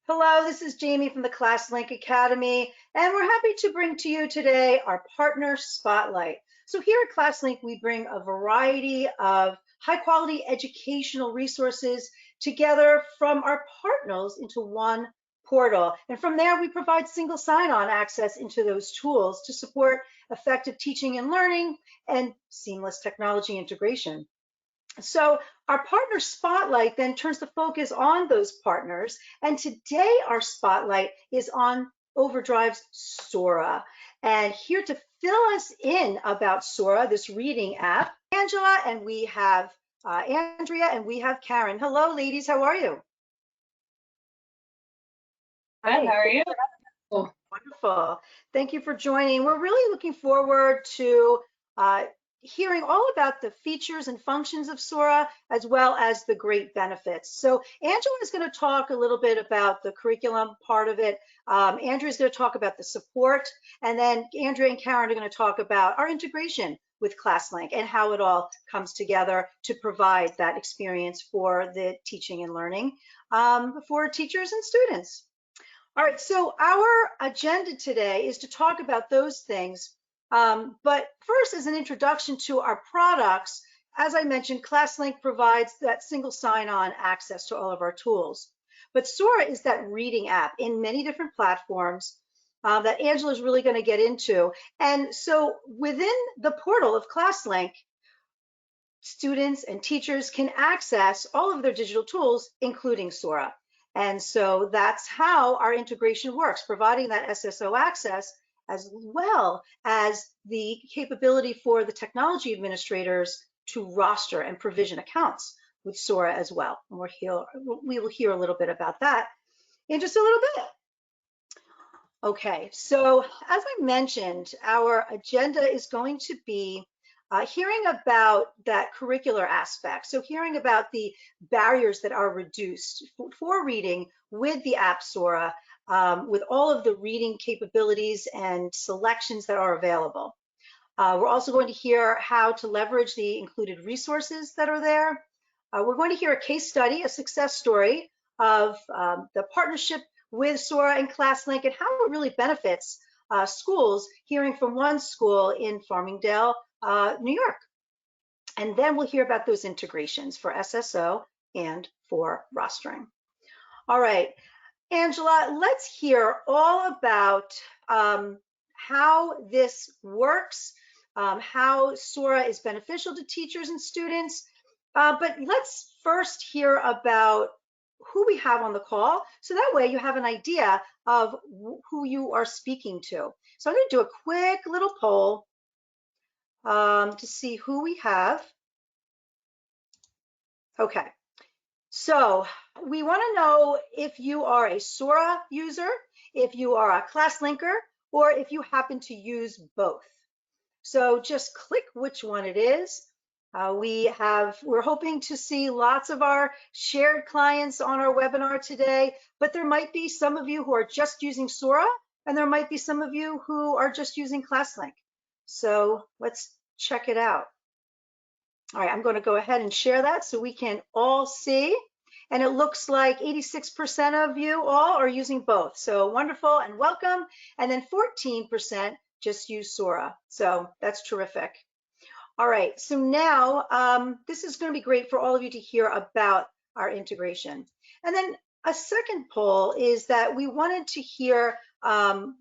Hello, this is Jamie from the ClassLink Academy, and we're happy to bring to you today our Partner Spotlight. So here at ClassLink, we bring a variety of high-quality educational resources together from our partners into one portal. And from there, we provide single sign-on access into those tools to support effective teaching and learning and seamless technology integration. So our partner spotlight then turns the focus on those partners. And today our spotlight is on Overdrive's Sora. And here to fill us in about Sora, this reading app, Angela, and we have Andrea, and we have Karen. Hello, ladies. How are you? Hi, how are you? Wonderful. Thank you for joining. We're really looking forward to hearing all about the features and functions of Sora, as well as the great benefits. So Angela is going to talk a little bit about the curriculum part of it. Andrea is going to talk about the support, and then Andrea and Karen are going to talk about our integration with ClassLink and how it all comes together to provide that experience for the teaching and learning for teachers and students. All right, so our agenda today is to talk about those things. But first, as an introduction to our products, as I mentioned, ClassLink provides that single sign-on access to all of our tools. But Sora is that reading app in many different platforms that Angela is really going to get into. And so within the portal of ClassLink, students and teachers can access all of their digital tools, including Sora. And so that's how our integration works, providing that SSO access as well as the capability for the technology administrators to roster and provision accounts with Sora as well. And we will hear a little bit about that in just a little bit. Okay, so as I mentioned, our agenda is going to be hearing about that curricular aspect. So hearing about the barriers that are reduced for reading with the app Sora, with all of the reading capabilities and selections that are available. We're also going to hear how to leverage the included resources that are there. We're going to hear a case study, a success story of the partnership with Sora and ClassLink and how it really benefits schools, hearing from one school in Farmingdale, New York. And then we'll hear about those integrations for SSO and for rostering. All right, Angela, let's hear all about how this works, how Sora is beneficial to teachers and students. But let's first hear about who we have on the call, so that way you have an idea of who you are speaking to. So I'm going to do a quick little poll to see who we have. Okay, so we want to know if you are a Sora user, if you are a ClassLinker, or if you happen to use both. So just click which one it is. We're hoping to see lots of our shared clients on our webinar today, but there might be some of you who are just using Sora, and there might be some of you who are just using ClassLink. So let's check it out. All right, I'm going to go ahead and share that so we can all see. And it looks like 86% of you all are using both. So wonderful and welcome. And then 14% just use Sora. So that's terrific. All right, so now this is going to be great for all of you to hear about our integration. And then a second poll is that we wanted to hear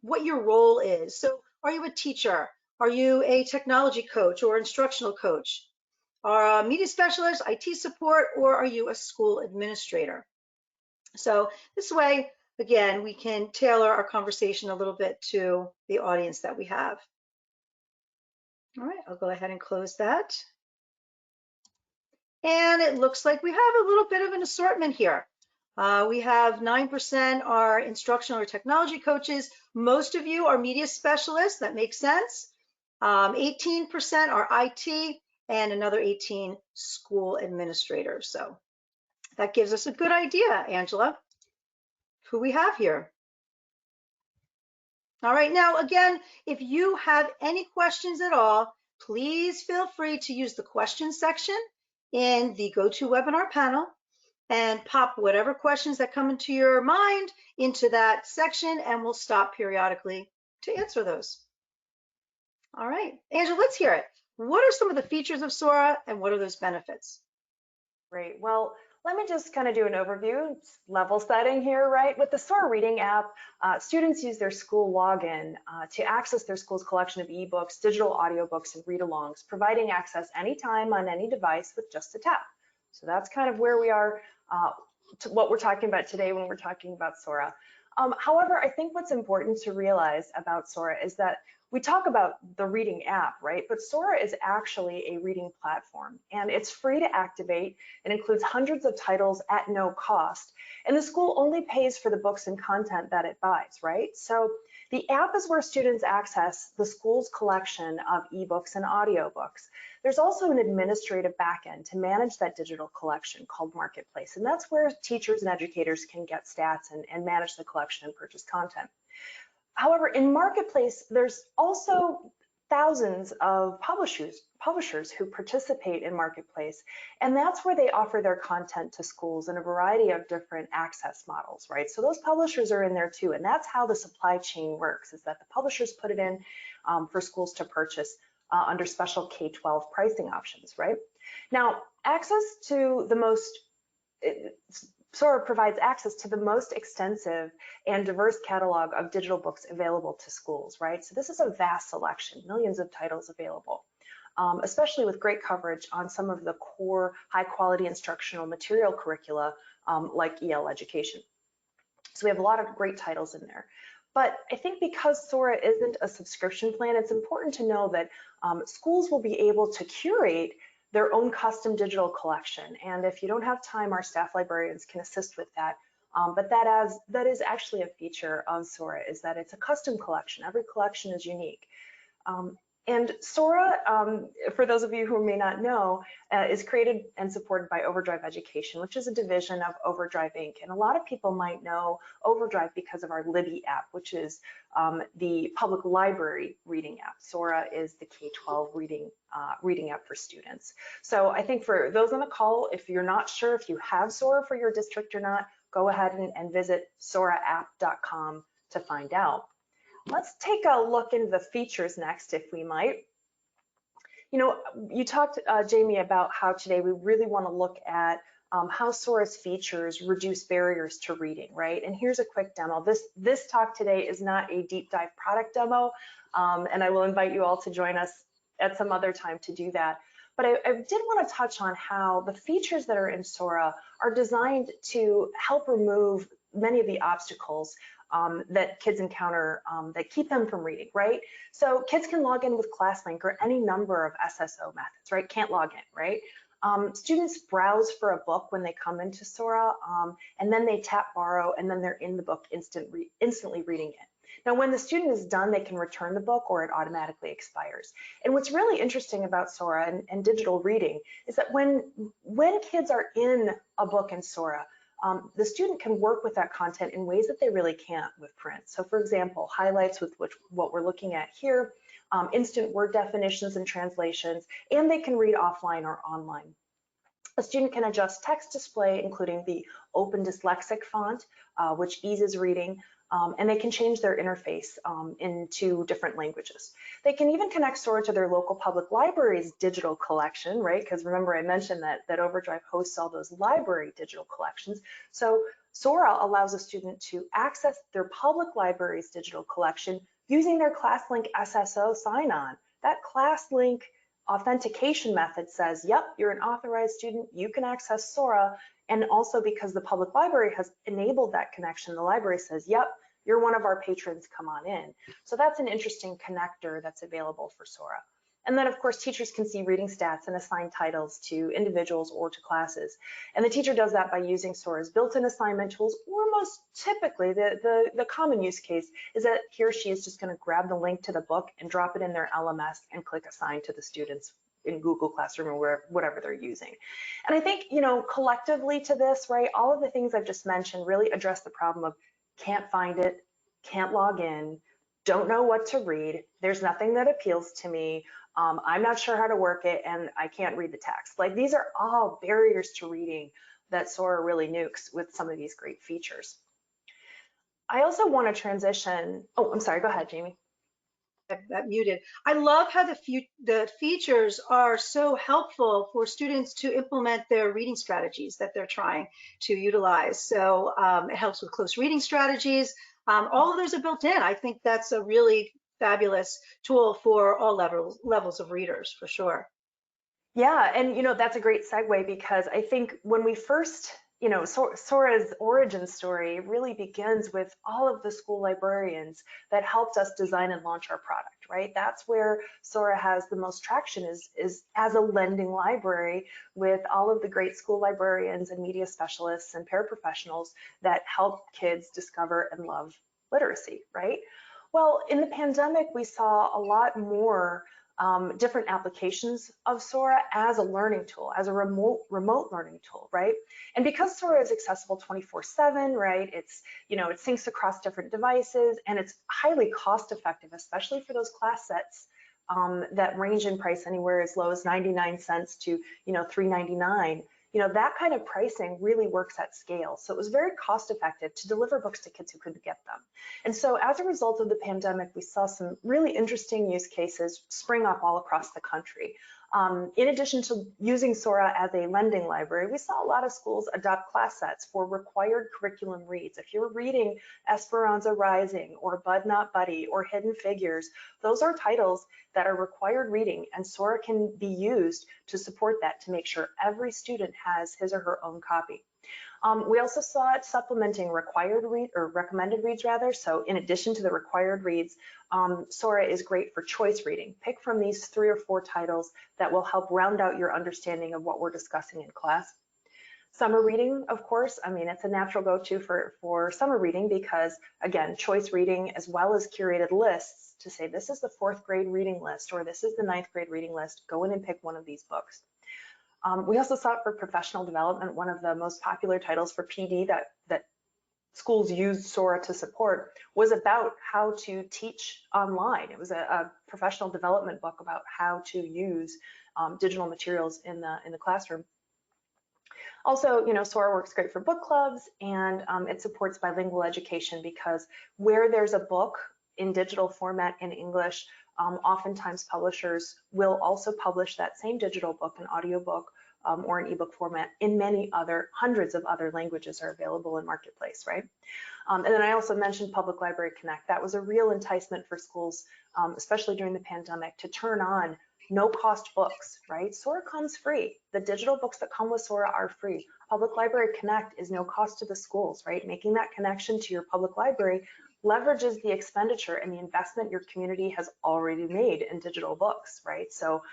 what your role is. So are you a teacher? Are you a technology coach or instructional coach? Are a media specialist, IT support, or are you a school administrator? So this way, again, we can tailor our conversation a little bit to the audience that we have. All right, I'll go ahead and close that. And it looks like we have a little bit of an assortment here. We have 9% are instructional or technology coaches. Most of you are media specialists. That makes sense. 18% are IT, and another 18 school administrators. So that gives us a good idea, Angela, who we have here. All right, now again, if you have any questions at all, please feel free to use the questions section in the GoToWebinar panel. and pop whatever questions that come into your mind into that section, and we'll stop periodically to answer those. All right, Angela, let's hear it. What are some of the features of Sora and what are those benefits? Great. Well, let me just kind of do an overview, level setting here, right? With the Sora Reading app, students use their school login to access their school's collection of ebooks, digital audiobooks, and read-alongs, providing access anytime on any device with just a tap. So that's kind of where we are, to what we're talking about today when we're talking about Sora. However, I think what's important to realize about Sora is that we talk about the reading app, right? But Sora is actually a reading platform, and it's free to activate. It includes hundreds of titles at no cost, and the school only pays for the books and content that it buys, right? So the app is where students access the school's collection of ebooks and audiobooks. There's also an administrative backend to manage that digital collection called Marketplace, and that's where teachers and educators can get stats and manage the collection and purchase content. However, in Marketplace, there's also thousands of publishers who participate in Marketplace, and that's where they offer their content to schools in a variety of different access models, right? So those publishers are in there too, and that's how the supply chain works, is that the publishers put it in for schools to purchase under special K-12 pricing options, right? Now, access to the most Sora provides access to the most extensive and diverse catalog of digital books available to schools, right? So this is a vast selection, millions of titles available, especially with great coverage on some of the core high quality instructional material curricula like EL education. So we have a lot of great titles in there. But I think because Sora isn't a subscription plan, it's important to know that schools will be able to curate their own custom digital collection. And if you don't have time, our staff librarians can assist with that. But that is actually a feature of Sora, is that it's a custom collection. Every collection is unique. And Sora, for those of you who may not know, is created and supported by Overdrive Education, which is a division of Overdrive Inc. And a lot of people might know Overdrive because of our Libby app, which is the public library reading app. Sora is the K-12 reading app for students. So I think for those on the call, if you're not sure if you have Sora for your district or not, go ahead and visit soraapp.com to find out. Let's take a look into the features next, if we might. You know, you talked, Jamie, about how today we really want to look at how Sora's features reduce barriers to reading, right? And here's a quick demo. This talk today is not a deep dive product demo, and I will invite you all to join us at some other time to do that. But I did want to touch on how the features that are in Sora are designed to help remove many of the obstacles that kids encounter that keep them from reading, right? So kids can log in with ClassLink or any number of SSO methods, right? Can't log in, right? Students browse for a book when they come into Sora, and then they tap borrow, and then they're in the book instantly reading it. Now, when the student is done, they can return the book or it automatically expires. And what's really interesting about Sora and digital reading is that when kids are in a book in Sora, the student can work with that content in ways that they really can't with print. So for example, highlights with what we're looking at here, instant word definitions and translations, and they can read offline or online. A student can adjust text display, including the open dyslexic font, which eases reading, and they can change their interface into different languages. They can even connect Sora to their local public library's digital collection, right? Because remember, I mentioned that Overdrive hosts all those library digital collections. So Sora allows a student to access their public library's digital collection using their ClassLink SSO sign-on. That ClassLink authentication method says, yep, you're an authorized student, you can access Sora. And also because the public library has enabled that connection, the library says, yep, you're one of our patrons, come on in. So that's an interesting connector that's available for Sora. And then of course, teachers can see reading stats and assign titles to individuals or to classes. And the teacher does that by using Sora's built-in assignment tools, or most typically, the common use case is that he or she is just gonna grab the link to the book and drop it in their LMS and click assign to the students in Google Classroom or whatever they're using. And I think, you know, collectively to this, right, all of the things I've just mentioned really address the problem of can't find it, can't log in, don't know what to read, there's nothing that appeals to me, I'm not sure how to work it, and I can't read the text. Like, these are all barriers to reading that Sora really nukes with some of these great features. I also want to transition. Oh, I'm sorry. Go ahead, Jamie. That muted. I love how the features are so helpful for students to implement their reading strategies that they're trying to utilize. So it helps with close reading strategies. All of those are built in. I think that's a really fabulous tool for all levels of readers, for sure. Yeah, and that's a great segue, because I think when we first, Sora's origin story really begins with all of the school librarians that helped us design and launch our product, right? That's where Sora has the most traction, is as a lending library, with all of the great school librarians and media specialists and paraprofessionals that help kids discover and love literacy, right? Well, in the pandemic, we saw a lot more different applications of Sora as a learning tool, as a remote learning tool, right? And because Sora is accessible 24/7, right? It's, it syncs across different devices, and it's highly cost effective, especially for those class sets that range in price anywhere as low as 99 cents to, $3.99. That kind of pricing really works at scale. So it was very cost effective to deliver books to kids who couldn't get them. And so as a result of the pandemic, we saw some really interesting use cases spring up all across the country. In addition to using Sora as a lending library, we saw a lot of schools adopt class sets for required curriculum reads. If you're reading Esperanza Rising or Bud Not Buddy or Hidden Figures, those are titles that are required reading, and Sora can be used to support that, to make sure every student has his or her own copy. We also saw it supplementing required read, or recommended reads rather. So in addition to the required reads, Sora is great for choice reading. Pick from these 3 or 4 titles that will help round out your understanding of what we're discussing in class. Summer reading, of course, it's a natural go-to for summer reading, because again, choice reading as well as curated lists to say, this is the 4th grade reading list, or this is the 9th grade reading list, go in and pick one of these books. We also saw it for professional development. One of the most popular titles for PD that schools used Sora to support was about how to teach online. It was a professional development book about how to use digital materials in the classroom. Also, Sora works great for book clubs, and it supports bilingual education, because where there's a book in digital format in English, oftentimes publishers will also publish that same digital book, an audiobook, or an ebook format in hundreds of other languages are available in Marketplace, right? And then I also mentioned Public Library Connect. That was a real enticement for schools, especially during the pandemic, to turn on no-cost books, right? Sora comes free. The digital books that come with Sora are free. Public Library Connect is no cost to the schools, right? Making that connection to your public library leverages the expenditure and the investment your community has already made in digital books, right? So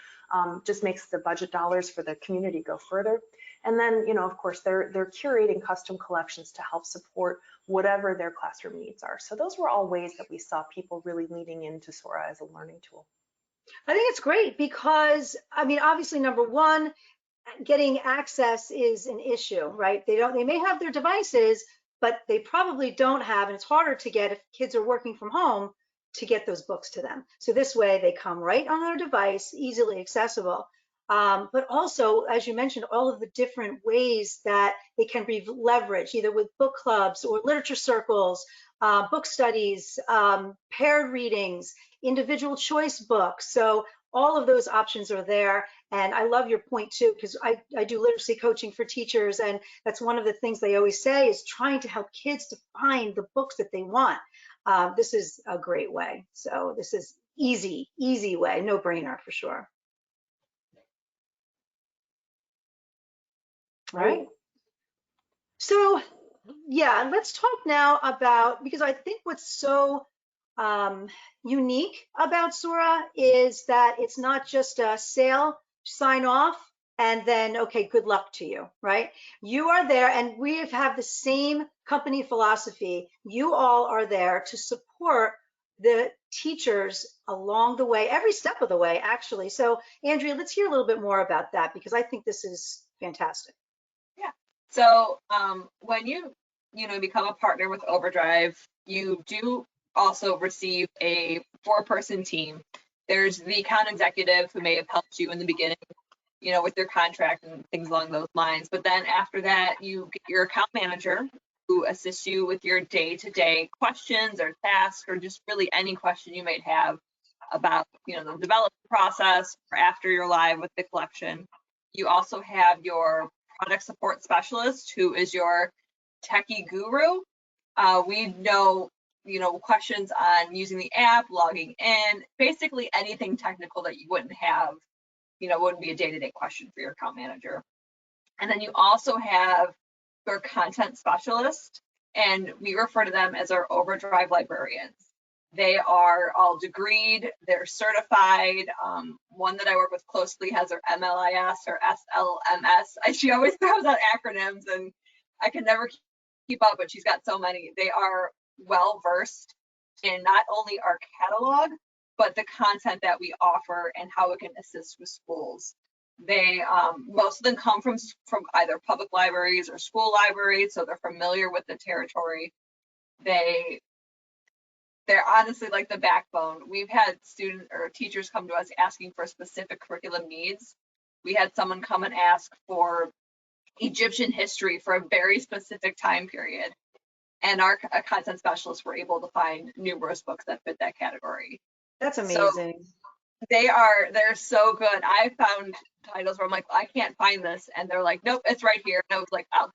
just makes the budget dollars for the community go further. And then, of course, they're curating custom collections to help support whatever their classroom needs are. So those were all ways that we saw people really leaning into Sora as a learning tool. I think it's great because, obviously, number one, getting access is an issue, right? They may have their devices, but they probably don't have, and it's harder to get if kids are working from home, to get those books to them. So this way they come right on their device, easily accessible. But also, as you mentioned, all of the different ways that they can be leveraged, either with book clubs or literature circles, book studies, paired readings, individual choice books. So all of those options are there. And I love your point too, because I do literacy coaching for teachers. And that's one of the things they always say is trying to help kids to find the books that they want. This is a great way. So this is easy way, no brainer for sure. Right. So yeah, let's talk now about, because I think what's so unique about Sora is that it's not just a sale, sign off, and then, okay, good luck to you, right? You are there, and we have the same company philosophy. You all are there to support the teachers along the way, every step of the way, actually. So Andrea, let's hear a little bit more about that, because I think this is fantastic. Yeah. So when you become a partner with Overdrive, you do also receive a 4-person team. There's the account executive who may have helped you in the beginning, with your contract and things along those lines. But then after that, you get your account manager who assists you with your day-to-day questions or tasks, or just really any question you might have about, the development process or after you're live with the collection. You also have your product support specialist, who is your techie guru. We know, questions on using the app, logging in, basically anything technical that you wouldn't have, wouldn't be a day-to-day question for your account manager. And then you also have your content specialist, and we refer to them as our Overdrive librarians. They are all degreed, they're certified. One that I work with closely has their MLIS or SLMS. She always throws out acronyms and I can never keep up, but she's got so many. They are well versed in not only our catalog, but the content that we offer and how it can assist with schools. They most of them come from either public libraries or school libraries, so they're familiar with the territory. They're honestly like the backbone. We've had students or teachers come to us asking for specific curriculum needs. We had someone come and ask for Egyptian history for a very specific time period, and our content specialists were able to find numerous books that fit that category. That's amazing. So they're so good. I found titles where I'm like, I can't find this, and they're like, nope, it's right here. And I was like, oh,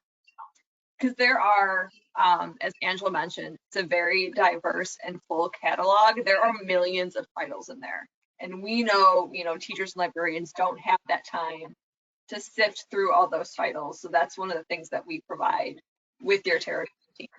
because there are, as Angela mentioned, it's a very diverse and full catalog. There are millions of titles in there, and we know, teachers and librarians don't have that time to sift through all those titles. So that's one of the things that we provide with your territory team.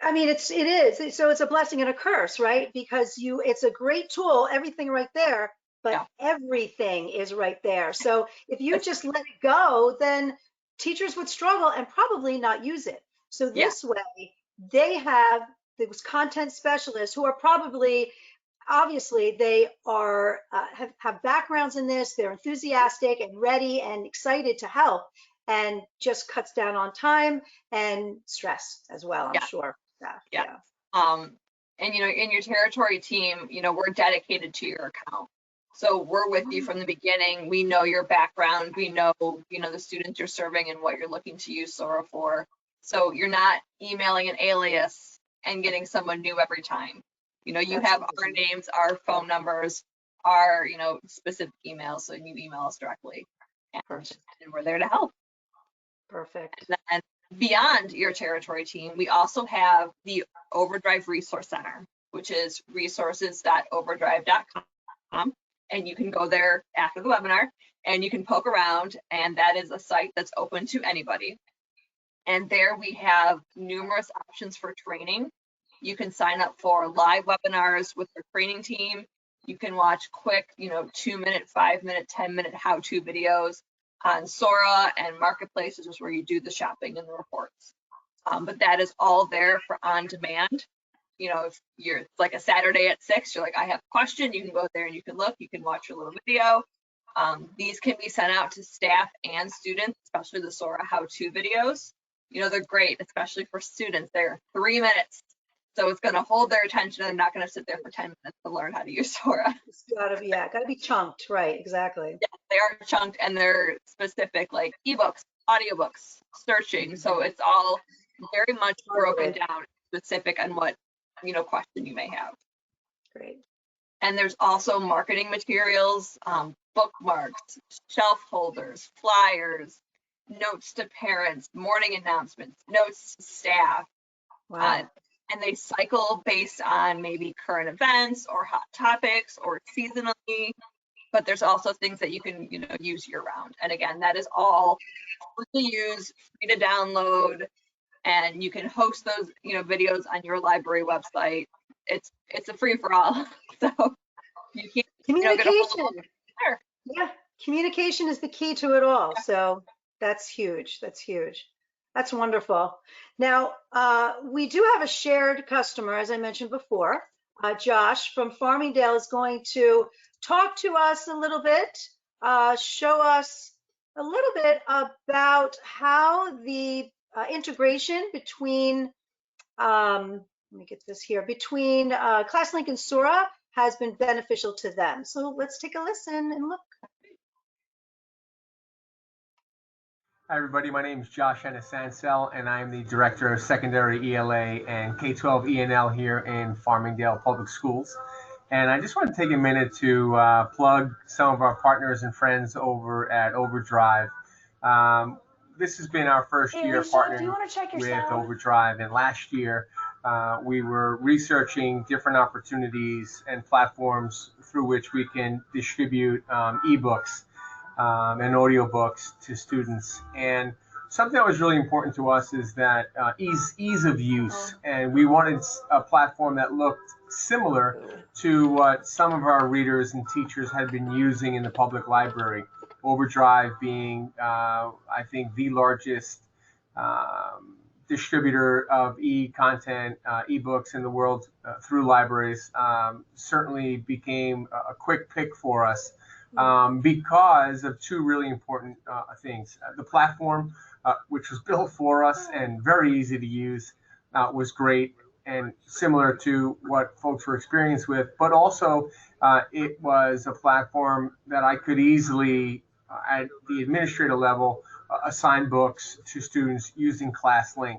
I mean, it is. So it's a blessing and a curse, right? Because it's a great tool, everything right there, but everything is right there. So if you just let it go, then teachers would struggle and probably not use it. So this way, they have those content specialists who are probably, obviously, they are have backgrounds in this. They're enthusiastic and ready and excited to help, and just cuts down on time and stress as well, I'm sure. Yeah. And in your territory team, we're dedicated to your account. So we're with you from the beginning. We know your background. We know, the students you're serving and what you're looking to use Sora for. So you're not emailing an alias and getting someone new every time. You have our names, our phone numbers, our, specific emails. So you email us directly, and we're there to help. Perfect. And beyond your territory team, we also have the Overdrive Resource Center, which is resources.overdrive.com. And you can go there after the webinar and you can poke around, and that is a site that's open to anybody. And there we have numerous options for training. You can sign up for live webinars with your training team. You can watch quick, 2-minute, 5-minute, 10-minute how-to videos on Sora and Marketplace, which is where you do the shopping and the reports. But that is all there for on demand. If you're like a Saturday at 6, you're like, I have a question, you can go there and you can look, you can watch your little video. These can be sent out to staff and students, especially the Sora how-to videos. They're great, especially for students. They're 3 minutes. So it's going to hold their attention. They're not going to sit there for 10 minutes to learn how to use Sora. It's gotta be chunked, right? Exactly. Yeah, they are chunked, and they're specific, like ebooks, audiobooks, searching. So it's all very much broken down, specific on what question you may have. Great. And there's also marketing materials, bookmarks, shelf holders, flyers, notes to parents, morning announcements, notes to staff. Wow. And they cycle based on maybe current events or hot topics or seasonally, but there's also things that you can, use year round. And again, that is all free to use, free to download, and you can host those, videos on your library website. It's a free for all. So you can't, communication. Yeah, communication is the key to it all. So that's huge. That's huge. That's wonderful. Now, we do have a shared customer, as I mentioned before. Josh from Farmingdale is going to talk to us a little bit, show us a little bit about how the integration between, let me get this here, between ClassLink and Sora has been beneficial to them. So let's take a listen and look. Hi, everybody. My name is Josh Ennis-Sansell, and I'm the Director of Secondary ELA and K-12 ENL here in Farmingdale Public Schools. And I just want to take a minute to plug some of our partners and friends over at Overdrive. This has been our first Hey, year Alicia, do you partnering want to check your with sound? Overdrive, and last year we were researching different opportunities and platforms through which we can distribute ebooks and audiobooks to students. And something that was really important to us is that ease of use. And we wanted a platform that looked similar to what some of our readers and teachers had been using in the public library. Overdrive being, I think, the largest distributor of e-content, ebooks in the world through libraries, certainly became a quick pick for us because of two really important things. The platform, which was built for us and very easy to use, was great and similar to what folks were experienced with, but also it was a platform that I could easily, at the administrator level, assign books to students using ClassLink.